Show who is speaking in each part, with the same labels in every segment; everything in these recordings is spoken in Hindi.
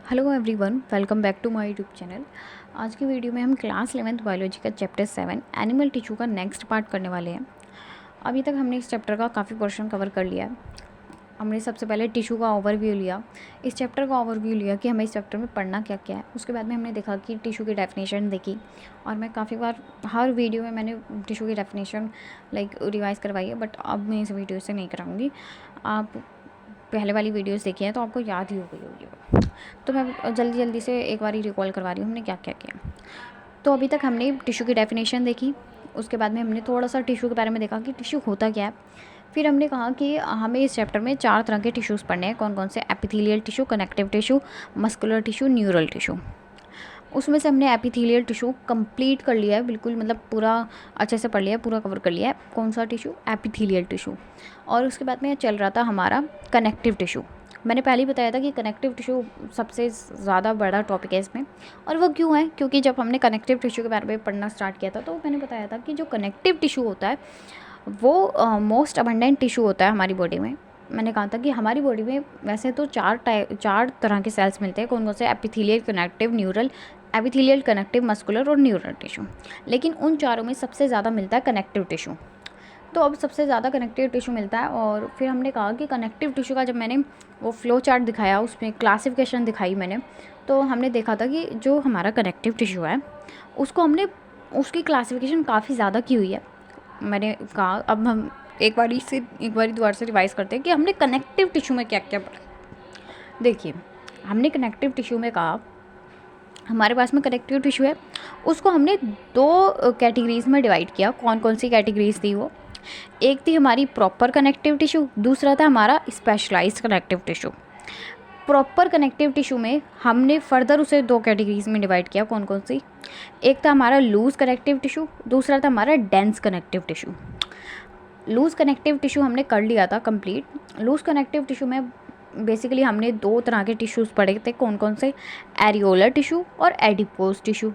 Speaker 1: Hello everyone, welcome back to my YouTube channel. आज की वीडियो में हम क्लास 11th बायोलॉजी का चैप्टर 7 एनिमल टिश्यू का नेक्स्ट पार्ट करने वाले हैं। अभी तक हमने इस चैप्टर का काफ़ी पोर्शन कवर कर लिया है। हमने सबसे पहले टिश्यू का ओवरव्यू लिया, इस चैप्टर का ओवरव्यू लिया कि हमें इस चैप्टर में पढ़ना क्या क्या है। उसके बाद में हमने देखा कि टिश्यू की डेफिनेशन देखी, और मैं काफ़ी बार हर वीडियो में मैंने टिश्यू की डेफिनेशन रिवाइज़ करवाई है, बट अब मैं इस वीडियो से नहीं कराऊँगी। आप पहले वाली वीडियोस देखी हैं तो आपको याद ही हो गई होगी। तो मैं जल्दी से एक बार रिकॉल करवा रही हूँ हमने क्या क्या किया। तो अभी तक हमने टिश्यू की डेफिनेशन देखी, उसके बाद में हमने थोड़ा सा टिश्यू के बारे में देखा कि टिश्यू होता क्या है। फिर हमने कहा कि हमें इस चैप्टर में 4 तरह के टिश्यूज़ पढ़ने हैं। कौन कौन से? Epithelial tissue, connective tissue, muscular tissue, neural tissue. उसमें से हमने एपिथेलियल टिश्यू कंप्लीट कर लिया है, बिल्कुल मतलब पूरा अच्छे से पढ़ लिया है, पूरा कवर कर लिया है। कौन सा टिश्यू? Epithelial tissue. और उसके बाद में चल रहा था हमारा कनेक्टिव टिश्यू। मैंने पहले ही बताया था कि कनेक्टिव टिश्यू सबसे ज़्यादा बड़ा टॉपिक है इसमें। और वो क्यों है? क्योंकि जब हमने कनेक्टिव टिश्यू के बारे में पढ़ना स्टार्ट किया था तो मैंने बताया था कि जो कनेक्टिव टिश्यू होता है वो मोस्ट अबंडेंट टिश्यू होता है हमारी बॉडी में। मैंने कहा था कि हमारी बॉडी में वैसे तो चार तरह के सेल्स मिलते हैं। कौन कौन से? Epithelial, connective, neural, epithelial, connective, muscular और न्यूरल टिश्यू। लेकिन उन चारों में सबसे ज़्यादा मिलता है कनेक्टिव टिश्यू। तो अब सबसे ज़्यादा कनेक्टिव टिश्यू मिलता है। और फिर हमने कहा कि कनेक्टिव टिश्यू का जब मैंने वो फ्लो चार्ट दिखाया, उसमें क्लासिफिकेशन दिखाई मैंने, तो हमने देखा था कि जो हमारा कनेक्टिव टिश्यू है उसको हमने उसकी क्लासिफिकेशन काफ़ी ज़्यादा की हुई है। मैंने कहा अब हम एक बारी दोबारा से रिवाइज़ करते हैं कि हमने कनेक्टिव टिश्यू में क्या क्या पढ़ा। देखिए, हमने कनेक्टिव टिश्यू में कहा हमारे पास में कनेक्टिव टिश्यू है, उसको हमने 2 कैटेगरीज़ में डिवाइड किया। कौन कौन सी कैटेगरीज़ थी वो? एक थी हमारी प्रॉपर कनेक्टिव टिश्यू, दूसरा था हमारा specialized connective tissue. Proper connective tissue में हमने फर्दर उसे 2 कैटेगरीज़ में डिवाइड किया। कौन कौन सी? एक था हमारा लूज कनेक्टिव टिश्यू, दूसरा था हमारा dense connective tissue. Loose connective tissue हमने कर लिया था कंप्लीट। लूज कनेक्टिव टिश्यू में बेसिकली हमने 2 तरह के टिश्यूज़ पढ़े थे। कौन कौन से? एरियोलर टिश्यू और एडिपोज टिश्यू।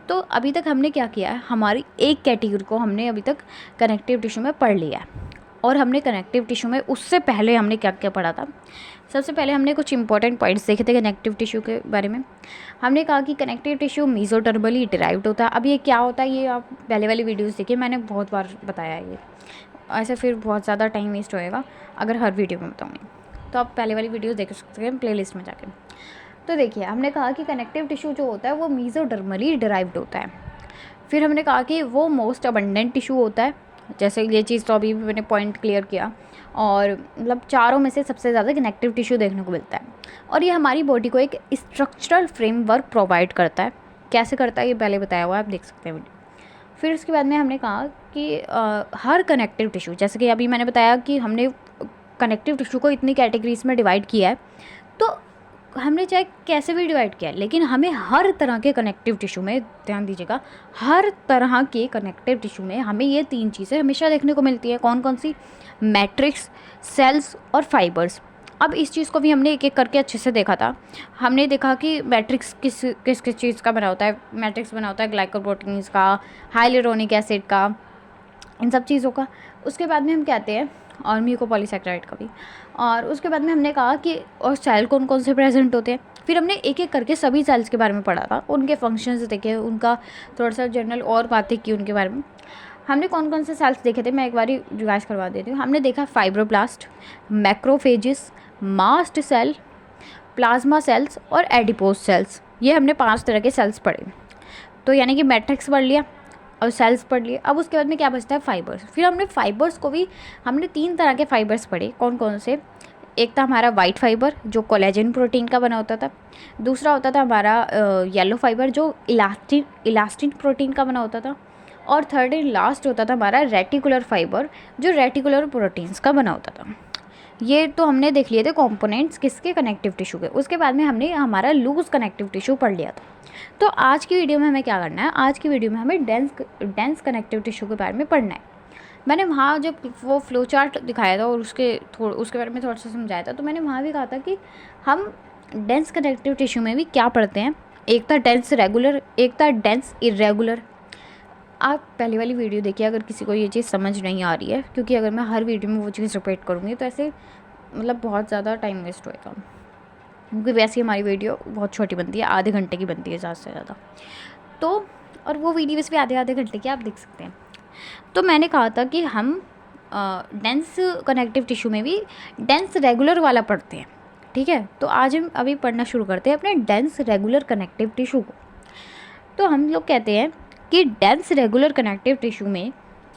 Speaker 1: तो अभी तक हमने क्या किया है, हमारी एक कैटेगरी को हमने अभी तक कनेक्टिव टिश्यू में पढ़ लिया है। और हमने कनेक्टिव टिश्यू में उससे पहले हमने क्या क्या पढ़ा था? सबसे पहले हमने कुछ इंपॉर्टेंट पॉइंट्स देखे थे कनेक्टिव टिश्यू के बारे में। हमने कहा कि कनेक्टिव टिश्यू मीजोटर्मली डिराइव्ड होता है। अब ये क्या होता है, ये आप पहले वाली वीडियोस देखिए, मैंने बहुत बार बताया है ये। ऐसे फिर बहुत ज़्यादा टाइम वेस्ट होएगा अगर हर वीडियो में बताऊँगी, तो आप पहले वाली वीडियोस देख सकते हैं प्लेलिस्ट में जाके। तो देखिए, हमने कहा कि कनेक्टिव टिश्यू जो होता है वो मीजोडर्मली डिराइव्ड होता है। फिर हमने कहा कि वो मोस्ट अबंडेंट टिश्यू होता है। जैसे ये चीज़ तो अभी मैंने पॉइंट क्लियर किया। और मतलब चारों में से सबसे ज़्यादा कनेक्टिव टिश्यू देखने को मिलता है। और ये हमारी बॉडी को एक स्ट्रक्चरल फ्रेमवर्क प्रोवाइड करता है। कैसे करता है ये पहले बताया हुआ है, आप देख सकते हैं वीडियो। फिर उसके बाद में हमने कहा कि हर कनेक्टिव टिश्यू, जैसे कि अभी मैंने बताया कि हमने कनेक्टिव टिश्यू को इतनी कैटेगरीज में डिवाइड किया है, तो हमने चाहे कैसे भी डिवाइड किया है, लेकिन हमें हर तरह के कनेक्टिव टिश्यू में, ध्यान दीजिएगा, हर तरह के कनेक्टिव टिश्यू में हमें ये 3 चीज़ें हमेशा देखने को मिलती है। कौन कौन सी? मैट्रिक्स, सेल्स और फाइबर्स। अब इस चीज़ को भी हमने एक एक करके अच्छे से देखा था। हमने देखा कि मैट्रिक्स किस किस किस चीज़ का बना होता है। मैट्रिक्स बना होता है ग्लाइकोप्रोटीन्स का, हाइलुरोनिक एसिड का, इन सब चीज़ों का। उसके बाद में हम कहते हैं, और म्यूकोपॉलीसैकेराइड का भी। और उसके बाद में हमने कहा कि और सेल कौन कौन से प्रेजेंट होते हैं। फिर हमने एक एक करके सभी सेल्स के बारे में पढ़ा था, उनके फंक्शंस देखे, उनका थोड़ा सा जनरल और बातें की उनके बारे में। हमने कौन कौन से सेल्स देखे थे, मैं एक बार रिवाइज करवा देती हूँ। हमने देखा fibroblast, macrophages, mast cell, plasma cells और एडिपोज सेल्स। ये हमने 5 तरह के सेल्स पढ़े। तो यानी कि मैट्रिक्स पढ़ लिया और सेल्स पढ़ लिए। अब उसके बाद में क्या बचता है? फाइबर्स। फिर हमने फाइबर्स को भी, हमने 3 तरह के फाइबर्स पढ़े। कौन कौन से? एक था हमारा वाइट फाइबर जो कोलेजन प्रोटीन का बना होता था। दूसरा होता था हमारा येलो फाइबर जो इलास्टिन प्रोटीन का बना होता था। और थर्ड एंड लास्ट होता था हमारा रेटिकुलर फाइबर जो रेटिकुलर प्रोटीन्स का बना होता था। ये तो हमने देख लिए थे कंपोनेंट्स किसके? कनेक्टिव टिश्यू के। उसके बाद में हमने हमारा लूज कनेक्टिव टिश्यू पढ़ लिया था। तो आज की वीडियो में हमें क्या करना है? आज की वीडियो में हमें डेंस कनेक्टिव टिश्यू के बारे में पढ़ना है। मैंने वहाँ जब वो फ्लो चार्ट दिखाया था और उसके बारे में थोड़ा सा समझाया था, तो मैंने वहाँ भी कहा था कि हम डेंस कनेक्टिव टिश्यू में भी क्या पढ़ते हैं। एक था डेंस रेगुलर, एक था डेंस इरेगुलर। आप पहले वाली वीडियो देखिए अगर किसी को ये चीज़ समझ नहीं आ रही है, क्योंकि अगर मैं हर वीडियो में वो चीज़ रिपीट करूँगी तो ऐसे मतलब बहुत ज़्यादा टाइम वेस्ट होएगा। क्योंकि वैसे ही हमारी वीडियो बहुत छोटी बनती है, आधे घंटे की बनती है ज़्यादा से ज़्यादा। तो और वो वीडियोज़ भी आधे आधे घंटे की आप देख सकते हैं। तो मैंने कहा था कि हम डेंस कनेक्टिव टिश्यू में भी डेंस रेगुलर वाला पढ़ते हैं, ठीक है। तो आज हम अभी पढ़ना शुरू करते हैं अपने डेंस रेगुलर कनेक्टिव टिश्यू को। तो हम लोग कहते हैं कि डेंस रेगुलर कनेक्टिव टिश्यू में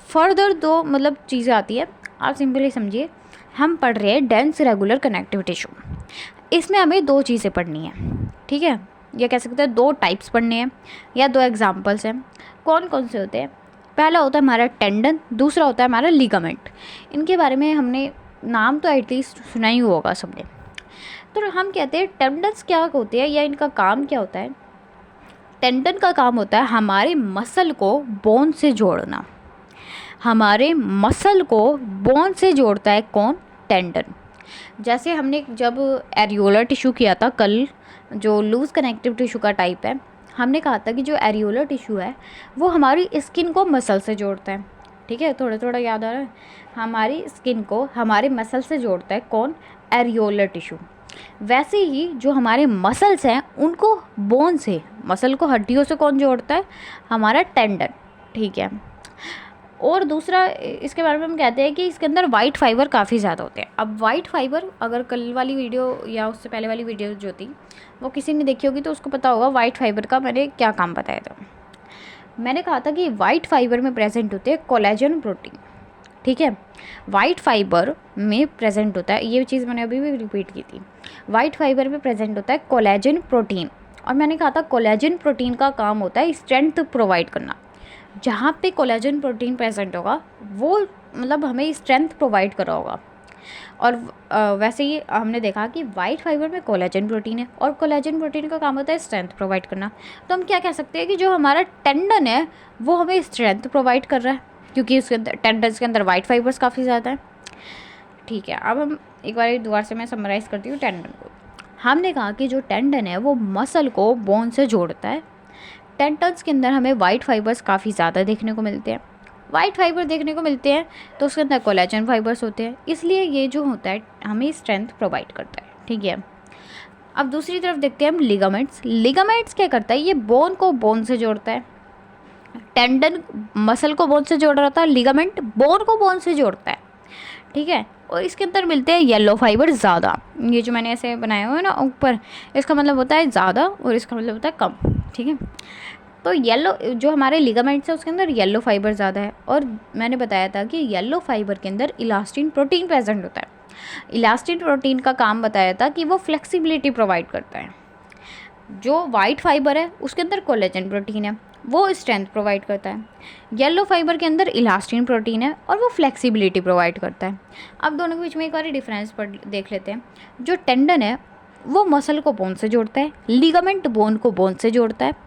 Speaker 1: फर्दर दो मतलब चीज़ें आती है। आप सिंपली समझिए, हम पढ़ रहे हैं डेंस रेगुलर कनेक्टिव टिश्यू, इसमें हमें दो चीज़ें पढ़नी है, ठीक है। या कह सकते हैं दो टाइप्स पढ़ने हैं या दो एग्जांपल्स हैं। कौन कौन से होते हैं? पहला होता है हमारा टेंडन, दूसरा होता है हमारा लिगामेंट। इनके बारे में हमने नाम तो एटलीस्ट सुना ही होगा सबने। तो हम कहते हैं टेंडन्स क्या होते हैं या इनका काम क्या होता है। टेंडन का काम होता है हमारे मसल को बोन से जोड़ना। हमारे मसल को बोन से जोड़ता है कौन? टेंडन। जैसे हमने जब एरियोलर टिश्यू किया था कल, जो लूज़ कनेक्टिव टिश्यू का टाइप है, हमने कहा था कि जो एरियोलर टिश्यू है वो हमारी स्किन को मसल से जोड़ता है, ठीक है। थोड़ा थोड़ा याद आ रहा है। हमारी स्किन को हमारे मसल से जोड़ता है कौन? Areolar tissue. वैसे ही जो हमारे मसल्स हैं उनको बोन से, मसल को हड्डियों से कौन जोड़ता है? हमारा टेंडन, ठीक है। और दूसरा इसके बारे में हम कहते हैं कि इसके अंदर वाइट फाइबर काफ़ी ज़्यादा होते हैं। अब वाइट फाइबर, अगर कल वाली वीडियो या उससे पहले वाली वीडियो जो थी वो किसी ने देखी होगी तो उसको पता होगा वाइट फाइबर का मैंने क्या काम बताया था। मैंने कहा था कि वाइट फाइबर में प्रेजेंट होते हैं कोलेजन प्रोटीन, ठीक है। वाइट फाइबर में प्रेजेंट होता है, ये चीज़ मैंने अभी भी रिपीट की थी, वाइट फाइबर में प्रेजेंट होता है कोलेजन प्रोटीन। और मैंने कहा था कोलेजन प्रोटीन का काम होता है स्ट्रेंथ प्रोवाइड करना। जहाँ पे कोलेजन प्रोटीन प्रेजेंट होगा वो मतलब हमें स्ट्रेंथ प्रोवाइड कर रहा होगा। और वैसे ही हमने देखा कि वाइट फाइबर में कोलेजन प्रोटीन है और कोलेजन प्रोटीन का काम होता है स्ट्रेंथ प्रोवाइड करना। तो हम क्या कह सकते हैं कि जो हमारा टेंडन है वो हमें स्ट्रेंथ प्रोवाइड कर रहा है, क्योंकि उसके अंदर टेंडन्स के अंदर वाइट फाइबर्स काफ़ी ज़्यादा है, ठीक है। अब हम एक बार दोबारा से मैं समराइज़ करती हूँ टेंडन को। हमने कहा कि जो टेंडन है वो मसल को बोन से जोड़ता है। टेंडन्स के अंदर हमें वाइट फाइबर्स काफ़ी ज़्यादा देखने को मिलते हैं। वाइट फाइबर देखने को मिलते हैं तो उसके अंदर कोलेजन फाइबर्स होते हैं, इसलिए ये जो होता है हमें स्ट्रेंथ प्रोवाइड करता है, ठीक है। अब दूसरी तरफ देखते हैं हम लिगामेंट्स। लिगामेंट्स क्या करता है? ये बोन को बोन से जोड़ता है। टेंडन मसल को बोन से जोड़ रहा था, लिगामेंट बोन को बोन से जोड़ता है, ठीक है। और इसके अंदर मिलते हैं येलो फाइबर ज़्यादा। ये जो मैंने ऐसे बनाया हुआ है ना ऊपर, इसका मतलब होता है ज़्यादा और इसका मतलब होता है कम, ठीक है। तो येलो जो हमारे लिगामेंट्स है उसके अंदर येलो फाइबर ज़्यादा है। और मैंने बताया था कि येलो फाइबर के अंदर इलास्टिन प्रोटीन प्रेजेंट होता है। इलास्टिन प्रोटीन का काम बताया था कि वो फ्लेक्सिबिलिटी प्रोवाइड करता है। जो वाइट फाइबर है उसके अंदर कोलेजन प्रोटीन है, वो स्ट्रेंथ प्रोवाइड करता है। येलो फाइबर के अंदर इलास्टिन प्रोटीन है और वो फ्लेक्सिबिलिटी प्रोवाइड करता है। अब दोनों के बीच में एक बार डिफरेंस देख लेते हैं। जो टेंडन है वो मसल को बोन से जोड़ता है, लिगामेंट बोन को बोन से जोड़ता है।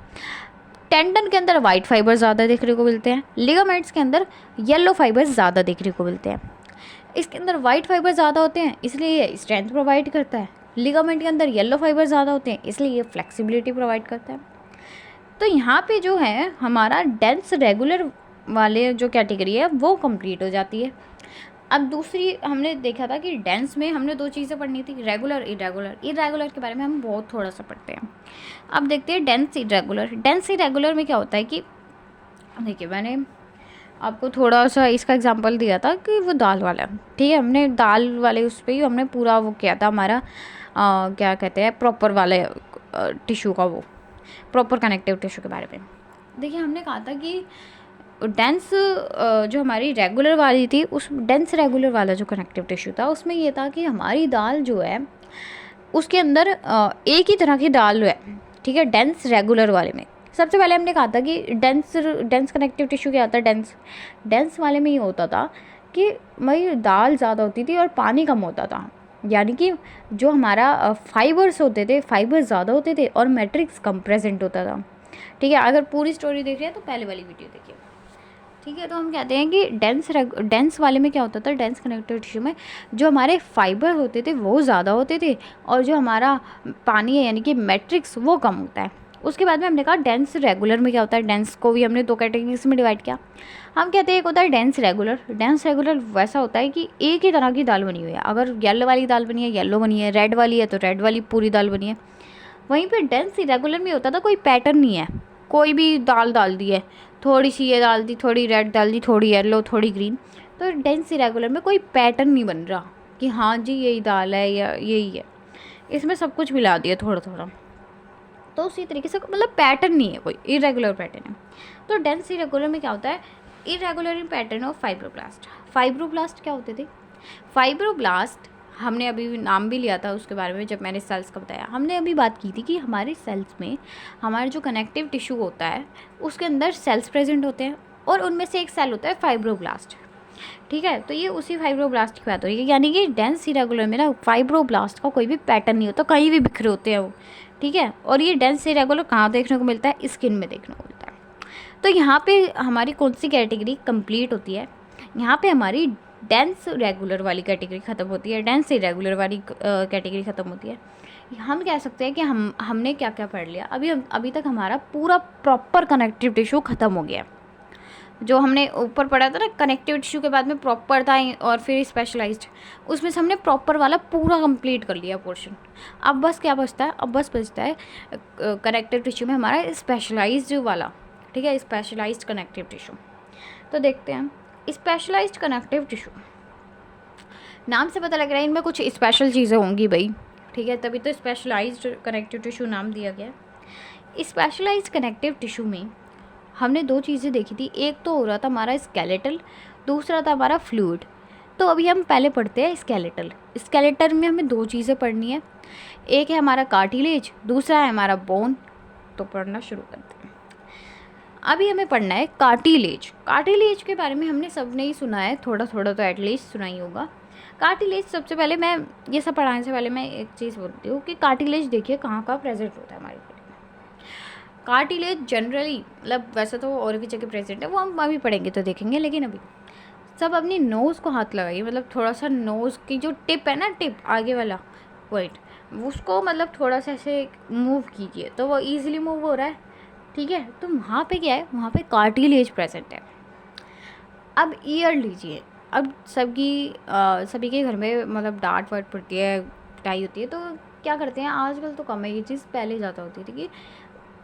Speaker 1: टेंडन के अंदर वाइट फाइबर ज़्यादा देखने को मिलते हैं, लिगामेंट्स के अंदर येलो फाइबर ज़्यादा देखने को मिलते हैं। इसके अंदर वाइट फाइबर ज़्यादा होते हैं इसलिए ये स्ट्रेंथ प्रोवाइड करता है। लिगामेंट के अंदर येलो फाइबर ज़्यादा होते हैं इसलिए ये फ्लेक्सिबिलिटी प्रोवाइड करता है। तो यहाँ पे जो है हमारा डेंस रेगुलर वाले जो कैटेगरी है वो कंप्लीट हो जाती है। अब दूसरी हमने देखा था कि डेंस में हमने दो चीज़ें पढ़नी थी, रेगुलर इरेगुलर। इरेगुलर के बारे में हम बहुत थोड़ा सा पढ़ते हैं। अब देखते हैं डेंस इरेगुलर। डेंस इरेगुलर में क्या होता है कि देखिए मैंने आपको थोड़ा सा इसका एग्जांपल दिया था कि वो दाल वाला, ठीक है। हमने दाल वाले उस पर ही हमने पूरा वो किया था हमारा क्या कहते हैं प्रॉपर वाले टिश्यू का, वो प्रॉपर कनेक्टिव टिश्यू के बारे में। देखिए हमने कहा था कि डेंस जो हमारी रेगुलर वाली थी, उस डेंस रेगुलर वाला जो कनेक्टिव टिश्यू था उसमें ये था कि हमारी दाल जो है उसके अंदर एक ही तरह की दाल है, ठीक है। डेंस रेगुलर वाले में सबसे पहले हमने कहा था कि डेंस कनेक्टिव टिश्यू क्या होता है? डेंस वाले में ये होता था कि भाई दाल ज़्यादा होती थी और पानी कम होता था, यानी कि जो हमारा फाइबर्स होते थे, फाइबर ज़्यादा होते थे और मैट्रिक्स कम प्रेजेंट होता था, ठीक है। अगर पूरी स्टोरी देख रहे हैं तो पहले वाली वीडियो देखिए, ठीक है। तो हम कहते हैं कि डेंस वाले में क्या होता था? डेंस कनेक्टिव टिश्यू में जो हमारे फाइबर होते थे वो ज़्यादा होते थे और जो हमारा पानी है यानी कि मैट्रिक्स वो कम होता है। उसके बाद में हमने कहा डेंस रेगुलर में क्या होता है। डेंस को भी हमने 2 कैटेगरीज में डिवाइड किया। हम कहते हैं एक होता है डेंस रेगुलर। डेंस रेगुलर वैसा होता है कि एक ही तरह की दाल बनी हुई है। अगर येलो वाली दाल बनी है येलो बनी है, रेड वाली है तो रेड वाली पूरी दाल बनी है। वहीं पे डेंस इरेगुलर में होता था कोई पैटर्न नहीं है, कोई भी दाल डाल दी है, थोड़ी सी ये डाल दी, थोड़ी रेड डाल दी, थोड़ी येलो, थोड़ी ग्रीन। तो डेंस इरेगुलर में कोई पैटर्न नहीं बन रहा कि हाँ जी यही दाल है या यही है, इसमें सब कुछ मिला दिया थोड़ा थोड़ा। तो उसी तरीके से मतलब पैटर्न नहीं है, कोई इरेगुलर पैटर्न है। तो डेंस इरेगुलर में क्या होता है, irregular in pattern of fibroblast. Fibroblast क्या होते थे? फाइब्रोब्लास्ट हमने अभी नाम भी लिया था उसके बारे में जब मैंने सेल्स का बताया। हमने अभी बात की थी कि हमारे सेल्स में हमारा जो कनेक्टिव टिश्यू होता है उसके अंदर सेल्स प्रेजेंट होते हैं और उनमें से एक सेल होता है फाइब्रोब्लास्ट। ठीक है, तो ये उसी फाइब्रोब्लास्ट की बात हो रही है। यानी कि डेंस इरेगुलर में ना फाइब्रोब्लास्ट का कोई भी पैटर्न नहीं होता, कहीं भी बिखरे होते हैं वो। ठीक है, और ये डेंस इरेगुलर कहाँ देखने को मिलता है? स्किन में देखने को मिलता है। तो यहाँ पे हमारी कौन सी कैटेगरी कंप्लीट होती है? यहाँ पे हमारी डेंस रेगुलर वाली कैटेगरी ख़त्म होती है, डेंस इरेगुलर वाली कैटेगरी ख़त्म होती है। हम कह सकते हैं कि हमने क्या क्या पढ़ लिया अभी तक। हमारा पूरा प्रॉपर कनेक्टिव टिश्यू ख़त्म हो गया। जो हमने ऊपर पढ़ा था ना, कनेक्टिव टिश्यू के बाद में प्रॉपर था और फिर स्पेशलाइज्ड, उसमें से हमने प्रॉपर वाला पूरा कंप्लीट कर लिया पोर्शन। अब बस क्या बचता है? अब बस बचता है कनेक्टिव टिश्यू में हमारा स्पेशलाइज्ड वाला। ठीक है, स्पेशलाइज्ड कनेक्टिव टिश्यू। तो देखते हैं स्पेशलाइज्ड कनेक्टिव टिश्यू। नाम से पता लग रहा है इनमें कुछ स्पेशल चीज़ें होंगी भाई। ठीक है, तभी तो स्पेशलाइज्ड कनेक्टिव टिश्यू नाम दिया गया। स्पेशलाइज्ड कनेक्टिव टिश्यू में हमने 2 चीज़ें देखी थी। एक तो हो रहा था हमारा स्केलेटल, दूसरा था हमारा फ्लूइड। तो अभी हम पहले पढ़ते हैं स्केलेटल। स्केलेटल में हमें 2 चीज़ें पढ़नी है, एक है हमारा कार्टिलेज, दूसरा है हमारा बोन। तो पढ़ना शुरू करते हैं। अभी हमें पढ़ना है कार्टिलेज। कार्टिलेज के बारे में हमने सबने ही सुना है, थोड़ा थोड़ा तो एटलीस्ट सुना ही होगा। कार्टिलेज, सबसे पहले मैं ये सब पढ़ाने से पहले मैं एक चीज़ बोलती हूँ कि कार्टिलेज देखिए कहाँ कहाँ प्रेजेंट होता है हमारे बॉडी में। कार्टिलेज जनरली मतलब वैसे तो और भी जगह प्रेजेंट है, वो हम अभी पढ़ेंगे तो देखेंगे। लेकिन अभी सब अपनी नोज़ को हाथ लगाइए, मतलब थोड़ा सा नोज़ की जो टिप है ना, टिप आगे वाला पॉइंट, उसको मतलब थोड़ा सा ऐसे मूव कीजिए तो वो ईजिली मूव हो रहा है। ठीक है, तो वहाँ पे क्या है? वहाँ पे कार्टिलेज प्रेजेंट है। अब ईयर लीजिए। अब सभी के घर में मतलब डांट वाट पड़ती है, पिटाई होती है, तो क्या करते हैं आजकल? तो कम है ये चीज़, पहले ज़्यादा होती थी कि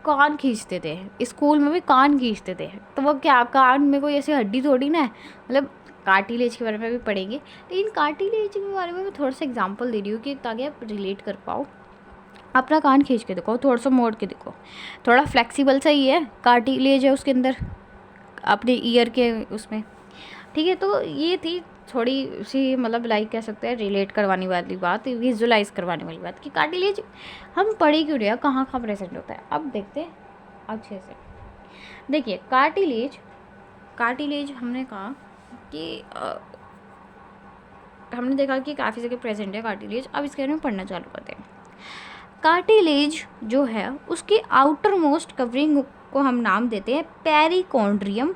Speaker 1: कान खींचते थे। स्कूल में भी कान खींचते थे। तो वो क्या, कान में कोई ऐसी हड्डी थोड़ी ना है, मतलब कार्टिलेज के बारे में भी पढ़ेंगे। लेकिन कार्टिलेज के बारे में मैं थोड़ा सा एग्जांपल दे रही हूँ कि ताकि आप रिलेट कर पाओ। अपना कान खींच के देखो, थोड़ा सा मोड़ के देखो, थोड़ा फ्लेक्सिबल सा ही है, कार्टिलेज है उसके अंदर अपने ईयर के उसमें। ठीक है, तो ये थी थोड़ी सी मतलब लाइक कह सकते हैं रिलेट करवाने वाली बात, विजुलाइज करवाने वाली बात कि कार्टिलेज हम पढ़े क्यों रहे हैं, कहाँ कहाँ प्रेजेंट होता है। अब देखते हैं अच्छे से। देखिए कार्टिलेज हमने कहा कि हमने देखा कि काफ़ी जगह प्रेजेंट है कार्टिलेज। अब इसके बारे में पढ़ना चालू करते हैं। कार्टिलेज जो है उसकी आउटर मोस्ट कवरिंग को हम नाम देते हैं पेरिकॉन्ड्रियम।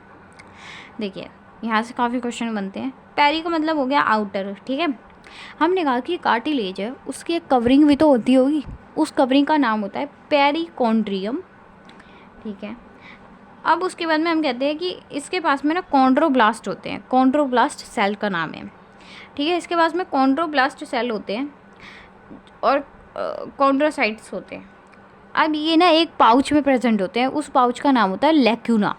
Speaker 1: देखिए यहाँ से काफ़ी क्वेश्चन बनते हैं। पेरी का मतलब हो गया आउटर। ठीक है, हमने कहा कि कार्टिलेज है उसकी एक कवरिंग भी तो होती होगी, उस कवरिंग का नाम होता है पेरिकॉन्ड्रियम। ठीक है, अब उसके बाद में हम कहते हैं कि इसके पास में ना कॉन्ड्रोब्लास्ट होते हैं। कॉन्ड्रोब्लास्ट सेल का नाम है। ठीक है, इसके पास में कॉन्ड्रोब्लास्ट सेल होते हैं और कॉन्ड्रोसाइट्स होते हैं। अब ये ना एक पाउच में प्रेजेंट होते हैं, उस पाउच का नाम होता है लैक्यूना।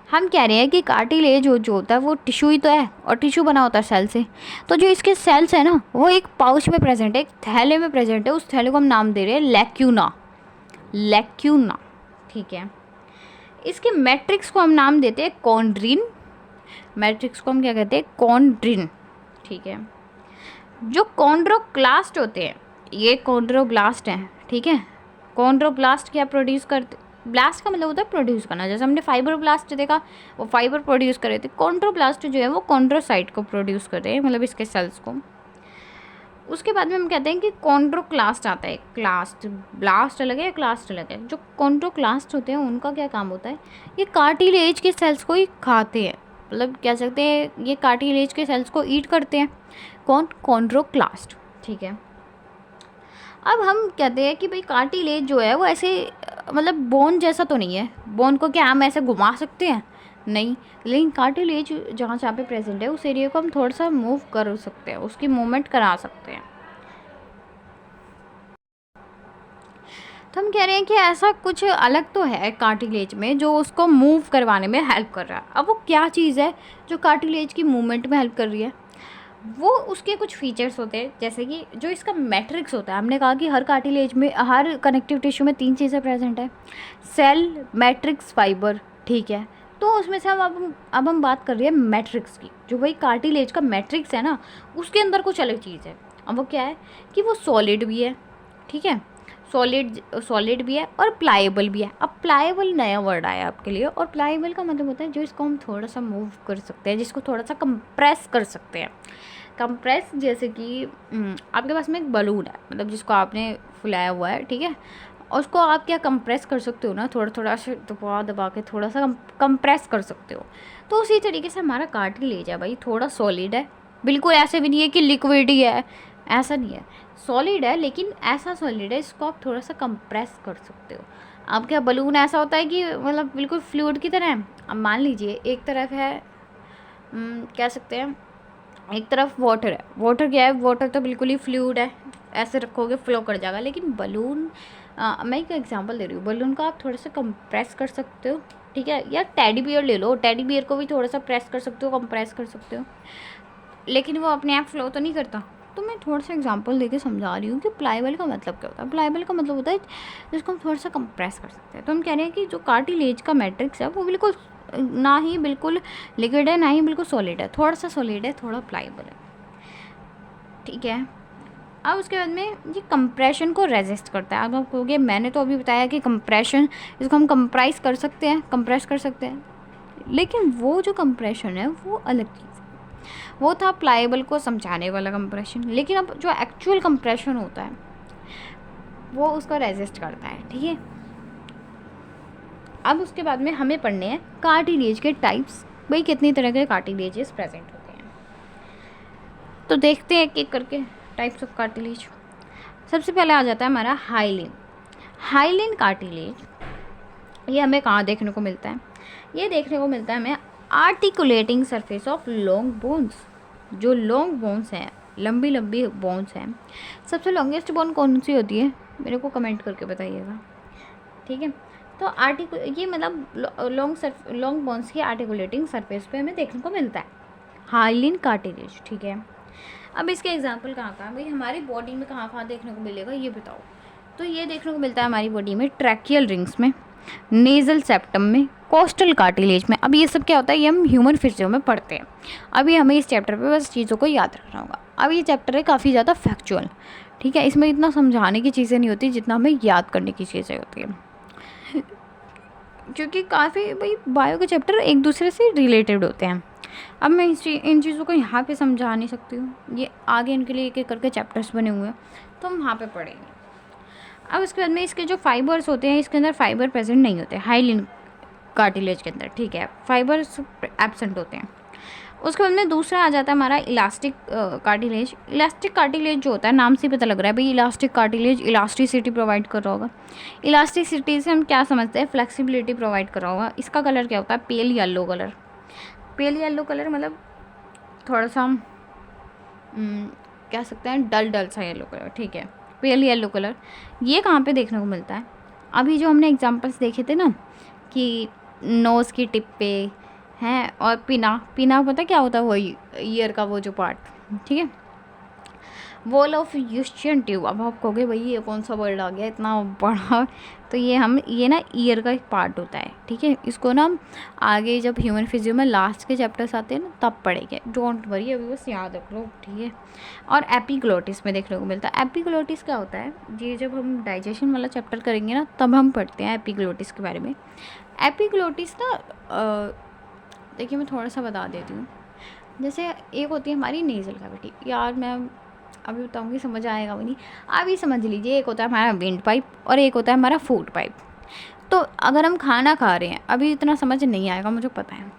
Speaker 1: हम कह रहे हैं कि कार्टिलेज जो होता है वो टिश्यू ही तो है और टिश्यू बना होता है सेल से। तो जो इसके सेल्स है ना वो एक पाउच में प्रेजेंट है, एक थैले में प्रेजेंट है। उस थैले को हम नाम दे रहे हैं लैक्यूना। लैक्यूना। ठीक है, इसके मैट्रिक्स को हम नाम देते हैं कॉन्ड्रिन। मैट्रिक्स को हम क्या कहते हैं? कॉन्ड्रिन। ठीक है, जो कॉन्ड्रोक्लास्ट होते हैं ये कॉन्ड्रोब्लास्ट हैं। ठीक है, कॉन्ड्रोब्लास्ट क्या प्रोड्यूस करते? ब्लास्ट का मतलब होता है प्रोड्यूस करना। जैसे हमने फाइब्रोब्लास्ट देखा, वो फाइबर प्रोड्यूस कर रहे थे। कॉन्ड्रोब्लास्ट जो है वो कॉन्ड्रोसाइट को प्रोड्यूस कर रहे हैं, मतलब इसके सेल्स को। उसके बाद में हम कहते हैं कि कॉन्ड्रोक्लास्ट आता है। क्लास्ट, ब्लास्ट अलग है, क्लास्ट अलग है। जो कॉन्ड्रोक्लास्ट होते हैं उनका क्या काम होता है? ये कार्टिलेज के सेल्स को ही खाते हैं, मतलब कह सकते हैं ये कार्टिलेज के सेल्स को ईट करते हैं। कौन? कॉन्ड्रोक्लास्ट। ठीक है, अब हम कहते हैं कि भाई कार्टिलेज जो है वो ऐसे मतलब बोन जैसा तो नहीं है, बोन को क्या हम ऐसे घुमा सकते हैं, नहीं, लेकिन कार्टिलेज जहाँ जहाँ पे प्रेजेंट है उस एरिया को हम थोड़ा सा मूव कर सकते हैं, उसकी मूवमेंट करा सकते हैं। तो हम कह रहे हैं कि ऐसा कुछ अलग तो है कार्टिलेज में जो उसको मूव करवाने में हेल्प कर रहा है। अब वो क्या चीज़ है जो कार्टिलेज की मूवमेंट में हेल्प कर रही है? वो उसके कुछ फीचर्स होते हैं, जैसे कि जो इसका मैट्रिक्स होता है। हमने कहा कि हर कार्टिलेज में, हर कनेक्टिव टिश्यू में 3 चीज़ें प्रेजेंट है, सेल, मैट्रिक्स, फाइबर, ठीक है। तो उसमें से अब हम बात कर रहे हैं मैट्रिक्स की। जो वही कार्टिलेज का मैट्रिक्स है ना, उसके अंदर कुछ अलग चीज़ है। अब वो क्या है कि वो सॉलिड भी है, ठीक है, सॉलिड भी है और प्लाएबल भी है। अब प्लाएबल नया वर्ड आया आपके लिए, और प्लाएबल का मतलब होता है जो इसको हम थोड़ा सा मूव कर सकते हैं, जिसको थोड़ा सा कंप्रेस कर सकते हैं। कंप्रेस जैसे कि आपके पास में एक बलून है, मतलब जिसको आपने फुलाया हुआ है, ठीक है, और उसको आप क्या कंप्रेस कर सकते हो ना, थोड़ा थोड़ा से दबा दबा के थोड़ा सा कंप्रेस कर सकते हो। तो उसी तरीके से हमारा कार्टिलेज है भाई, थोड़ा सॉलिड है, बिल्कुल ऐसे भी नहीं है कि लिक्विड ही है, ऐसा नहीं है, सॉलिड है, लेकिन ऐसा सॉलिड है इसको आप थोड़ा सा कंप्रेस कर सकते हो। अब क्या बलून ऐसा होता है कि मतलब बिल्कुल फ्लूइड की तरह है। अब मान लीजिए एक तरफ है, कह सकते हैं एक तरफ वाटर है, वाटर क्या है, वाटर तो बिल्कुल ही फ्लूइड है, ऐसे रखोगे फ्लो कर जाएगा। लेकिन बलून, मैं एक एग्जांपल दे रही हूँ, बलून को आप थोड़ा सा कंप्रेस कर सकते हो, ठीक है, या टेडी बियर ले लो, टेडी बियर को भी थोड़ा सा प्रेस कर सकते हो, कंप्रेस कर सकते हो, लेकिन वो अपने आप फ्लो तो नहीं करता। तो मैं थोड़ा सा एग्जांपल देके समझा रही हूँ कि प्लाएबल का मतलब क्या होता है। प्लाएबल का मतलब होता है जिसको हम थोड़ा सा कंप्रेस कर सकते हैं। तो हम कह रहे हैं कि जो कार्टिलेज का मैट्रिक्स है वो बिल्कुल ना ही बिल्कुल लिक्विड है, ना ही बिल्कुल सॉलिड है, थोड़ा सा सॉलिड है, थोड़ा प्लाएबल है, ठीक है। अब उसके बाद में ये कंप्रेशन को रेजिस्ट करता है। अब आप कहोगे मैंने तो अभी बताया कि कंप्रेशन, इसको हम कंप्रेस कर सकते हैं, कंप्रेस कर सकते हैं, लेकिन वो जो कंप्रेशन है वो अलग चीज़ है। वो था प्लाएबल को समझाने वाला कंप्रेशन, लेकिन अब जो एक्चुअल कंप्रेशन होता है वो उसको रेजिस्ट करता है, ठीक है। अब उसके बाद में हमें पढ़ने हैं कार्टिलेज के टाइप्स, भाई कितनी तरह के कार्टिलेजेस प्रेजेंट होते हैं। तो देखते हैं एक एक करके टाइप्स ऑफ कार्टिलेज। सबसे पहले आ जाता है हमारा हाइलिन। हाइलिन कार्टिलेज, ये हमें कहाँ देखने को मिलता है? ये देखने को मिलता है हमें articulating surface of long bones. जो लॉन्ग बोन्स हैं, लंबी लंबी बोन्स हैं, सबसे लॉन्गेस्ट बोन कौन सी होती है मेरे को कमेंट करके बताइएगा, ठीक है। तो ये मतलब लॉन्ग बोन्स की आर्टिकुलेटिंग सरफेस पे हमें देखने को मिलता है हाइलिन कार्टिलेज, ठीक है। अब इसके एग्जांपल कहाँ कहाँ, भाई हमारी बॉडी में कहाँ कहाँ देखने को मिलेगा ये बताओ। तो ये देखने को मिलता है हमारी बॉडी में ट्रैकियल रिंग्स में, नेजल सेप्टम में, कोस्टल कार्टिलेज में। अब ये सब क्या होता है, ये हम ह्यूमन फिजियो में पढ़ते हैं। अभी हमें इस चैप्टर पे बस चीज़ों को याद रखना होगा। अब ये चैप्टर है काफ़ी ज़्यादा फैक्चुअल, ठीक है, इसमें इतना समझाने की चीज़ें नहीं होती जितना हमें याद करने की चीज़ें होती हैं, क्योंकि काफ़ी भाई बायो के चैप्टर एक दूसरे से रिलेटेड होते हैं। अब मैं इन चीज़ों को यहाँ पे समझा नहीं सकती हूँ, ये आगे इनके लिए एक एक करके चैप्टर्स बने हुए हैं, तो हम वहाँ पे पढ़ेंगे। अब इसके बाद में इसके जो फाइबर्स होते हैं, इसके अंदर फाइबर प्रेजेंट नहीं होते हाइलिन कार्टिलेज के अंदर, ठीक है, फाइबर्स एब्सेंट होते हैं। उसके बाद में दूसरा आ जाता है हमारा इलास्टिक कार्टिलेज। इलास्टिक कार्टिलेज जो होता है, नाम से पता लग रहा है भाई, इलास्टिक कार्टिलेज इलास्टिसिटी प्रोवाइड कर रहा होगा। इलास्टिसिटी से हम क्या समझते हैं, फ्लेक्सिबिलिटी प्रोवाइड कर रहा होगा। इसका कलर क्या होता है, pale yellow colour. Pale yellow colour मतलब थोड़ा सा कह सकते हैं डल डल सा येलो कलर, ठीक है, पेल येलो कलर। ये कहाँ पे देखने को मिलता है? अभी जो हमने एग्जांपल्स देखे थे ना कि नोज़ की टिप पे हैं, और पीना पता क्या होता है, वही ईयर का वो जो पार्ट, ठीक है, वॉल ऑफ यूस्टियन ट्यूब। अब आप कहोगे भाई ये कौन सा वर्ड आ गया इतना बड़ा, तो ये ना ईयर का एक पार्ट होता है, ठीक है। इसको ना हम आगे जब ह्यूमन फिजियो में लास्ट के चैप्टर्स आते हैं ना तब पढ़ेंगे, डोंट वरी, अभी बस याद रख लो, ठीक है। और एपिग्लोटिस में देखने को मिलता है। एपिग्लोटिस क्या होता है, ये जब हम डाइजेशन वाला चैप्टर करेंगे ना तब हम पढ़ते हैं एपिग्लोटिस के बारे में। एपिग्लोटिस ना देखिए मैं थोड़ा सा बता देती हूँ। जैसे एक होती है हमारी नेज़ल कैविटी, यार मैं अभी बताऊँगी समझ आएगा वो नहीं, अभी समझ लीजिए। एक होता है हमारा विंड पाइप और एक होता है हमारा फूड पाइप। तो अगर हम खाना खा रहे हैं, अभी इतना समझ नहीं आएगा मुझे पता है,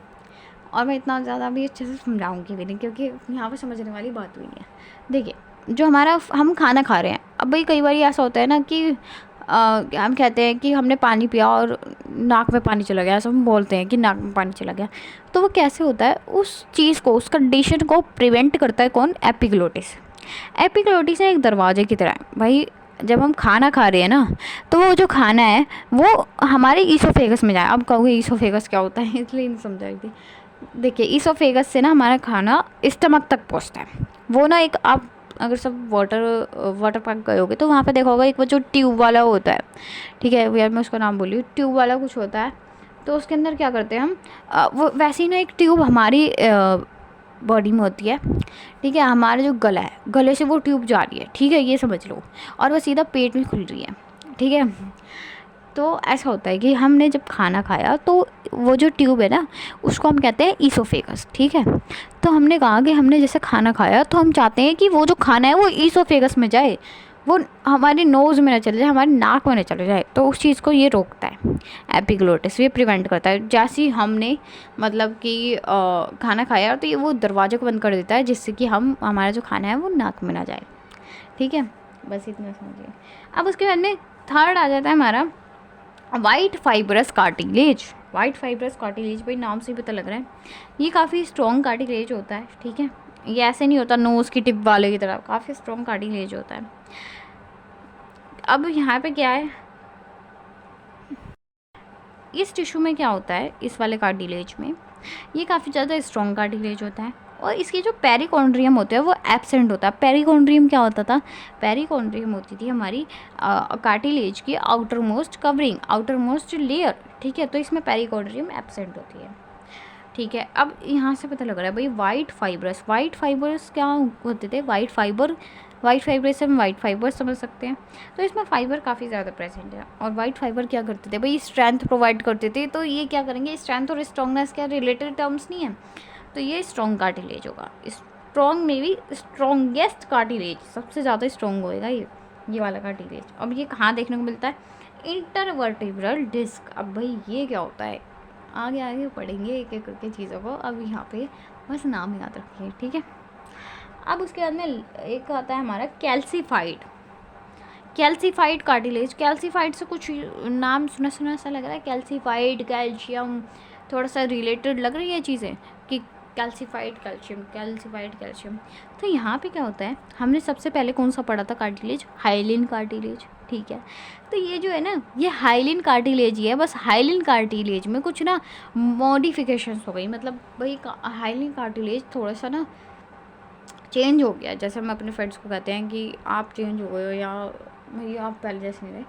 Speaker 1: और मैं इतना ज़्यादा अभी अच्छे से समझाऊँगी भी नहीं, क्योंकि यहाँ पर समझने वाली बात हुई है। देखिए जो हम खाना खा रहे हैं, अब भाई कई बार ऐसा होता है ना कि हम कहते हैं कि हमने पानी पिया और नाक में पानी चला गया, ऐसा हम बोलते हैं कि नाक में पानी चला गया। तो वो कैसे होता है, उस चीज़ को, उस कंडीशन को प्रिवेंट करता है कौन? एपिग्लोटिस। एपिग्लोटिस एक दरवाजे की तरह है भाई। जब हम खाना खा रहे हैं ना, तो वो जो खाना है वो हमारे ईसोफेगस में जाए। अब कहोगे ईसोफेगस क्या होता है, इसलिए नहीं समझाई थी। देखिए, ईसोफेगस से ना हमारा खाना स्टमक तक पहुंचता है। वो ना एक, आप अगर सब वाटर पार्क गए होगे तो वहाँ पे देखा होगा एक वो जो ट्यूब वाला होता है, ठीक है यार मैं उसका नाम बोली, ट्यूब वाला कुछ होता है। तो उसके अंदर क्या करते हैं हम, वो वैसे ही ना एक ट्यूब हमारी बॉडी में होती है, ठीक है। हमारा जो गला है, गले से वो ट्यूब जा रही है, ठीक है, ये समझ लो, और वो सीधा पेट में खुल रही है, ठीक है। तो ऐसा होता है कि हमने जब खाना खाया तो वो जो ट्यूब है ना, उसको हम कहते हैं ईसोफेगस, ठीक है। तो हमने कहा कि हमने जैसे खाना खाया तो हम चाहते हैं कि वो जो खाना है वो ईसोफेगस में जाए, वो हमारी नोज़ में ना चले जाए, हमारी नाक में ना चले जाए। तो उस चीज़ को ये रोकता है एपिग्लोटिस, ये प्रिवेंट करता है। जैसे ही हमने मतलब कि खाना खाया तो ये वो दरवाजे को बंद कर देता है, जिससे कि हमारा जो खाना है वो नाक में ना जाए, ठीक है। बस इतना समझिए। अब उसके बाद में थर्ड आ जाता है हमारा white fibrous cartilage. White fibrous cartilage भाई नाम से ही पता लग रहा है, ये काफ़ी स्ट्रॉन्ग कार्टिलेज होता है, ठीक है। ये ऐसे नहीं होता नोज़ की टिप वाले की तरह, काफ़ी स्ट्रॉन्ग कार्टिलेज होता है। अब यहाँ पे क्या है, इस टिश्यू में क्या होता है, इस वाले कार्टिलेज में ये काफ़ी ज़्यादा स्ट्रॉन्ग कार्टिलेज होता है, और इसकी जो पेरिकॉन्ड्रियम होता है वो एब्सेंट होता है। पेरिकॉन्ड्रियम क्या होता था, पेरिकॉन्ड्रियम होती थी हमारी कार्टिलेज की outer most covering, outer most layer, ठीक है। तो इसमें पेरिकॉन्ड्रियम एब्सेंट होती है, ठीक है। अब यहाँ से पता लग रहा है भाई वाइट फाइबर्स, वाइट फाइबर्स क्या होते थे, वाइट फाइबर से हम वाइट फाइबर समझ सकते हैं। तो इसमें फाइबर काफ़ी ज़्यादा प्रेजेंट है, और वाइट फाइबर क्या करते थे भाई, स्ट्रेंथ प्रोवाइड करते थे। तो ये क्या करेंगे, स्ट्रेंथ और स्ट्रॉन्गनेस क्या रिलेटेड टर्म्स नहीं है, तो ये स्ट्रॉन्ग कार्टिलेज होगा। स्ट्रॉन्ग में भी स्ट्रॉन्गेस्ट कार्टिलेज, सबसे ज़्यादा स्ट्रॉन्ग होएगा ये वाला कार्टिलेज। अब ये कहाँ देखने को मिलता है, इंटरवर्टिब्रल डिस्क। अब भाई ये क्या होता है, आगे आगे पढ़ेंगे एक एक करके चीज़ों को, अब यहाँ पे बस नाम याद रखिए, ठीक है। अब उसके बाद में एक आता है हमारा कैल्सीफाइड कार्टिलेज। कैल्सीफाइड से कुछ नाम सुना सुना ऐसा लग रहा है, कैल्सीफाइड, कैल्शियम, थोड़ा सा रिलेटेड लग रही है चीज़ें कि कैल्सीफाइड कैल्शियम। तो यहाँ पे क्या होता है, हमने सबसे पहले कौन सा पढ़ा था कार्टिलेज, हाइलिन कार्टिलेज, ठीक है। तो ये जो है ना, ये हाइलिन कार्टिलेज ही है, बस हाइलिन कार्टिलेज में कुछ ना मॉडिफिकेशंस हो गई। मतलब भाई हाइलिन कार्टिलेज थोड़ा सा ना चेंज हो गया, जैसे हम अपने फ्रेंड्स को कहते हैं कि आप चेंज हो गए हो, या भाई आप पहले जैसे नहीं रहे।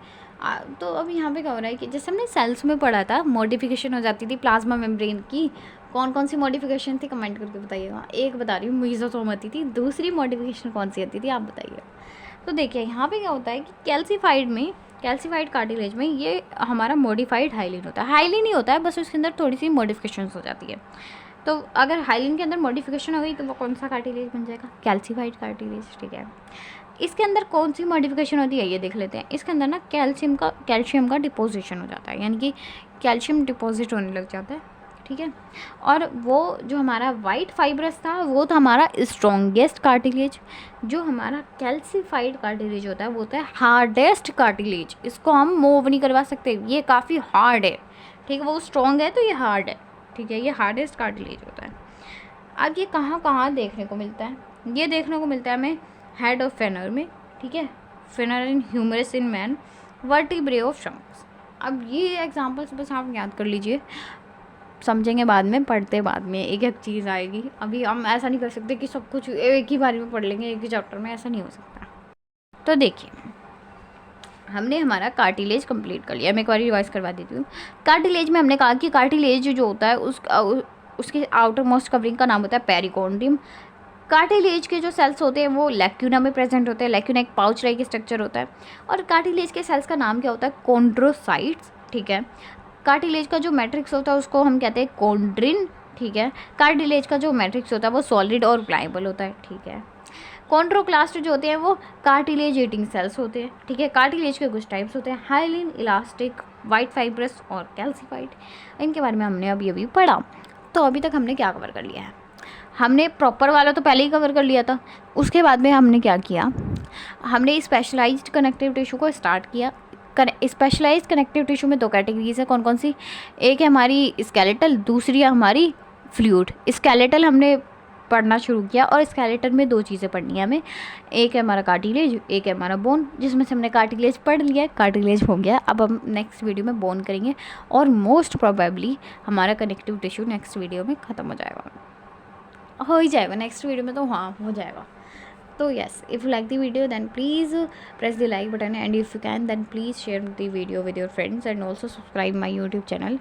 Speaker 1: तो अब यहाँ पे क्या हो रहा है कि जैसे हमने सेल्स में पढ़ा था, मॉडिफिकेशन हो जाती थी प्लाज्मा मेम्ब्रेन की। कौन कौन सी मॉडिफिकेशन थी कमेंट करके बताइएगा। एक बता रही हूँ, मीज़ोसोम होती थी, दूसरी मॉडिफिकेशन कौन सी होती थी आप बताइए। तो देखिए यहाँ पे क्या होता है कि कैल्सीफाइड कार्टिलेज में ये हमारा मॉडिफाइड हाइलिन होता है। हाइलिन ही होता है, बस उसके अंदर थोड़ी सी मॉडिफिकेशन हो जाती है। तो अगर हाइलिन के अंदर मॉडिफिकेशन हो गई तो वो कौन सा कार्टिलेज बन जाएगा, कैल्सीफाइड कार्टिलेज, ठीक है। इसके अंदर कौन सी मॉडिफिकेशन होती है ये देख लेते हैं। इसके अंदर ना कैल्शियम का डिपोजिशन हो जाता है, यानी कि कैल्शियम डिपॉजिट होने लग जाता है, ठीक है। और वो जो हमारा वाइट फाइब्रस था वो था हमारा स्ट्रॉन्गेस्ट कार्टिलेज। जो हमारा कैल्सीफाइड कार्टिलेज होता है वो होता है हार्डेस्ट कार्टिलेज। इसको हम मूव नहीं करवा सकते, ये काफ़ी हार्ड है, ठीक है। वो स्ट्रॉन्ग है तो ये हार्ड है, ठीक है। ये हार्डेस्ट कार्टिलेज होता है। अब ये कहाँ कहाँ देखने को मिलता है, ये देखने को मिलता है हमें हेड ऑफ फेनर में, ठीक है। Femur in humerus in man, vertebrae of trunks. अब ये एग्जांपल्स बस आप याद कर लीजिए, समझेंगे बाद में, पढ़ते बाद में एक एक चीज़ आएगी। अभी हम ऐसा नहीं कर सकते कि सब कुछ एक ही बारे में पढ़ लेंगे एक ही चैप्टर में, ऐसा नहीं हो सकता। तो देखिए हमने हमारा कार्टिलेज कंप्लीट कर लिया। मैं एक बार रिवाइज करवा देती हूँ। कार्टिलेज में हमने कहा कि कार्टिलेज जो होता है उसके आउटर मोस्ट कवरिंग का नाम होता है पेरिकॉन्ड्रियम। कार्टिलेज के जो सेल्स होते हैं वो लैक्यूना में प्रेजेंट होते हैं। लैक्यूना एक पाउच लाइक स्ट्रक्चर होता है। और कार्टिलेज के सेल्स का नाम क्या होता है, कॉन्ड्रोसाइट्स, ठीक है। कार्टिलेज का जो मैट्रिक्स होता है उसको हम कहते हैं कॉन्ड्रिन, ठीक है। कार्टिलेज का जो मैट्रिक्स होता है वो सॉलिड और प्लायबल होता है, ठीक है। कॉन्ड्रोक्लास्ट जो होते हैं वो कार्टिलेज ईटिंग सेल्स होते हैं, ठीक है। कार्टिलेज के कुछ टाइप्स होते हैं, हाइलिन, इलास्टिक, वाइट फाइब्रस और कैल्सीफाइड। इनके बारे में हमने अभी पढ़ा। तो अभी तक हमने क्या कवर कर लिया है, हमने प्रॉपर वाला तो पहले ही कवर कर लिया था। उसके बाद में हमने क्या किया, हमने स्पेशलाइज्ड कनेक्टिव टिश्यू को स्टार्ट किया। स्पेशलाइज्ड कनेक्टिव टिश्यू में 2 कैटेगरीज है, कौन कौन सी? एक है हमारी स्केलेटल, दूसरी है हमारी फ्लूइड। स्केलेटल हमने पढ़ना शुरू किया और स्केलेटल में 2 चीज़ें पढ़नी है हमें, एक है हमारा कार्टिलेज, एक है हमारा बोन, जिसमें से हमने कार्टिलेज पढ़ लिया है, कार्टिलेज हो गया। अब हम नेक्स्ट वीडियो में बोन करेंगे और मोस्ट प्रोबेबली हमारा कनेक्टिव टिश्यू नेक्स्ट वीडियो में ख़त्म हो जाएगा, हो ही जाएगा नेक्स्ट वीडियो में, तो हाँ हो जाएगा। So yes, if you like the video then please press the like button, and if you can then please share the video with your friends, and also subscribe my YouTube channel,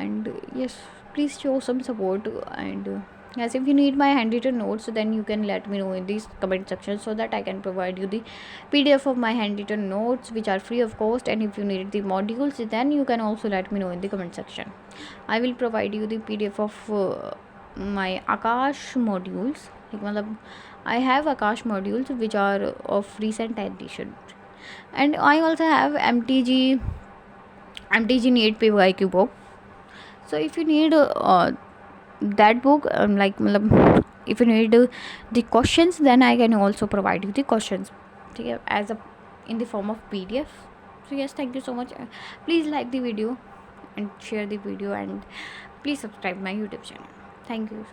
Speaker 1: and yes, please show some support. And yes, if you need my handwritten notes then you can let me know in this comment section, so that I can provide you the PDF of my handwritten notes, which are free of cost. And if you need the modules then you can also let me know in the comment section. I will provide you the PDF of my Akash modules, like matlab I have Akash modules which are of recent edition, and I also have MTG NEET PYQ book. So if you need that book, like matlab if you need the questions, then I can also provide you the questions, okay, as a in the form of PDF. So yes, thank you so much. Please like the video and share the video, and please subscribe my YouTube channel. Thank you.